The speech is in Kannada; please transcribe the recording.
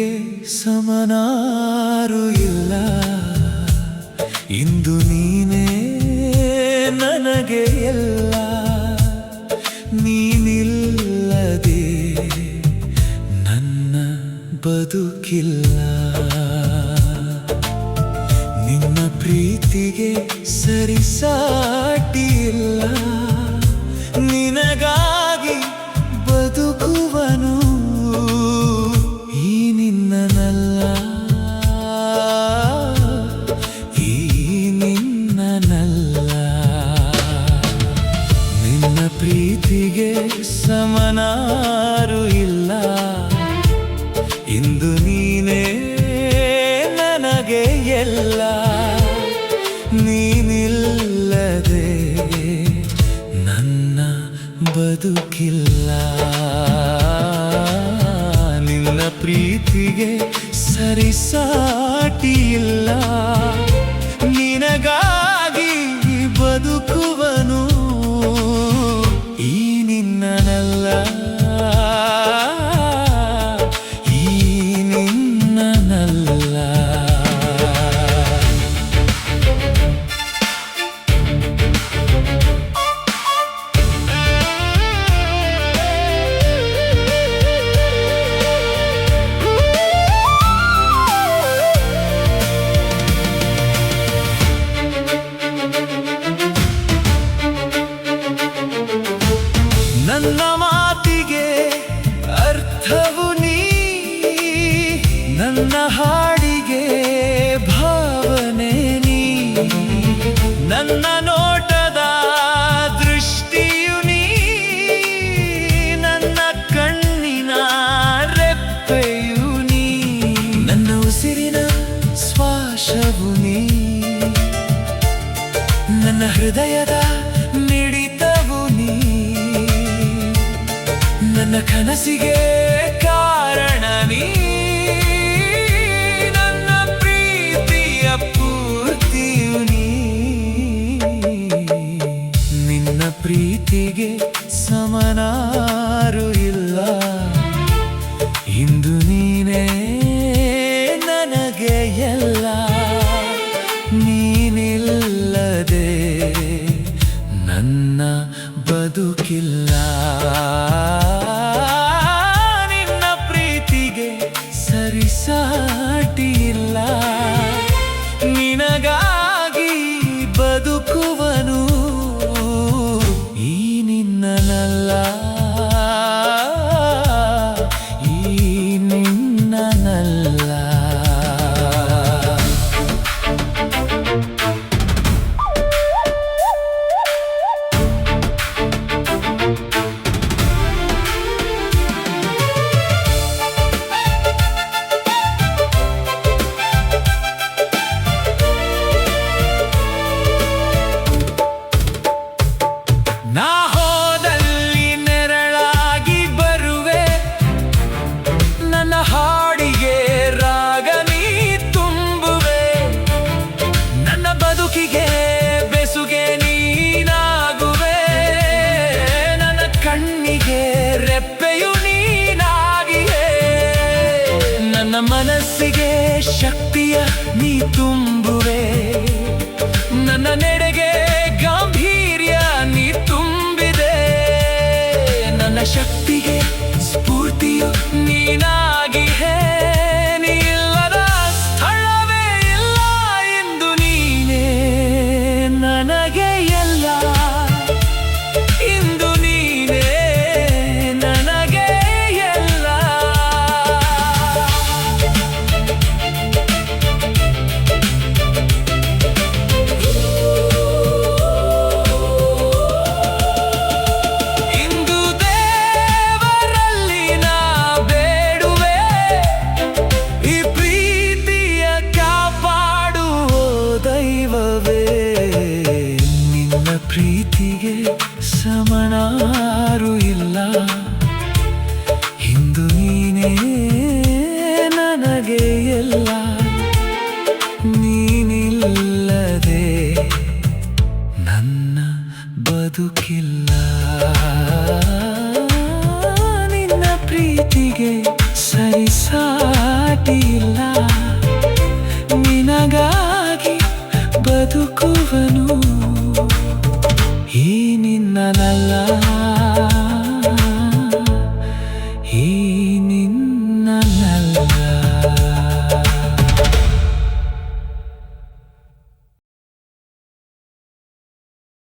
ಪ್ರೀತಿಗೆ ಸಮನಾರು ಇಲ್ಲ. ಇಂದು ನೀನೇ ನನಗೆ ಎಲ್ಲ. ನೀನಿಲ್ಲದೆ ನನ್ನ ಬದುಕಿಲ್ಲ. ನಿನ್ನ ಪ್ರೀತಿಗೆ ಸರಿಸಾಟಿ ಇಲ್ಲ. ನಿನಗಾಗಿ ಬದುಕುವನು ಈ ನಿನ್ನನಲ್ಲ, ಈ ನಿನ್ನನಲ್ಲ. ನಿನ್ನ ಪ್ರೀತಿಗೆ ಸಮನಾರು ಇಲ್ಲ. ಇಂದು ನೀನೇ ನನಗೆ ಎಲ್ಲ. ನೀನಿಲ್ಲದೆ ನನ್ನ ಬದುಕಿಲ್ಲ. ನಿನ್ನ ಪ್ರೀತಿಗೆ ಸರಿಸಾಟಿ ಇಲ್ಲ. ನಿನಗಾಗಿ ಬದುಕುವನು ಈ ನಿನ್ನನಲ್ಲ, ಈ ನಿನ್ನನಲ್ಲ. ನನ್ನ ಮಾತಿಗೆ ಅರ್ಥವು ನೀ, ನನ್ನ ಹಾಡಿಗೆ ಭಾವನೆ ನೀ. ನನ್ನ ನೋಟದ ದೃಷ್ಟಿಯು ನೀ, ನನ್ನ ಕಣ್ಣಿನ ರೆಪ್ಪೆಯು ನೀ. ನನ್ನ ಉಸಿರಿನ ಶ್ವಾಸವು ನೀ, ನನ್ನ ಹೃದಯದ ಮಿಡಿತವು ನೀ. ನನ್ನ ಕನಸಿಗೆ ಕಾರಣ ನೀ. ನನ್ನ ಪ್ರೀತಿಯ ಪೂರ್ತಿಯು ನೀ. ನಿನ್ನ ಪ್ರೀತಿಗೆ ಸಮನಾರು ಇಲ್ಲ. ಇಂದು ನೀನೇ ನನಗೆ ಎಲ್ಲ. ನೀನಿಲ್ಲದೆ ನನ್ನ ಬದುಕಿಲ್ಲ. ನಿನ್ನ ಪ್ರೀತಿಗೆ ಸರಿಸಾಟಿ ಇಲ್ಲ. ನಿನಗಾಗಿ ಬದುಕುವನು ಈ ನಿನ್ನನಲ್ಲ, ಈ ನಿನ್ನನಲ್ಲ. ನಾ ಹೋದಲ್ಲಿ ನೆರಳಾಗಿ ಬರುವೆ. ನನ್ನ ಹಾಡಿಗೆ ರಾಗ ನೀ ತುಂಬುವೆ. ನನ್ನ ಬದುಕಿಗೆ ಬೆಸುಗೆ ನೀನಾಗುವೆ. ನನ್ನ ಕಣ್ಣಿಗೆ ರೆಪ್ಪೆಯು ನೀನಾಗಿಯೇ. ನನ್ನ ಮನಸ್ಸಿಗೆ ಶಕ್ತಿಯ ನೀ ತುಂಬುವೆ. ನನ್ನ ನೆಡೆಗೆ ಗಾಂಭೀರ್ಯ ನೀ ತುಂಬಿದೆ. ನನ್ನ ಶಕ್ತಿಗೆ ಸ್ಫೂರ್ತಿಯು ನೀನಾಗಿ ಹೇ. ನೀ ಇಲ್ಲದ ಸ್ಥಳವೇ ಇಲ್ಲ. ಇಂದು ನೀನೇ ನನಗೆ ಎಲ್ಲ. ಇಂದು ನೀನೇ ನನಗೆ ಎಲ್ಲ. ಪ್ರೀತಿಗೆ ಸಮನಾರು ಇಲ್ಲ. ಇಂದು ನೀನೇ ನನಗೆ ಎಲ್ಲ.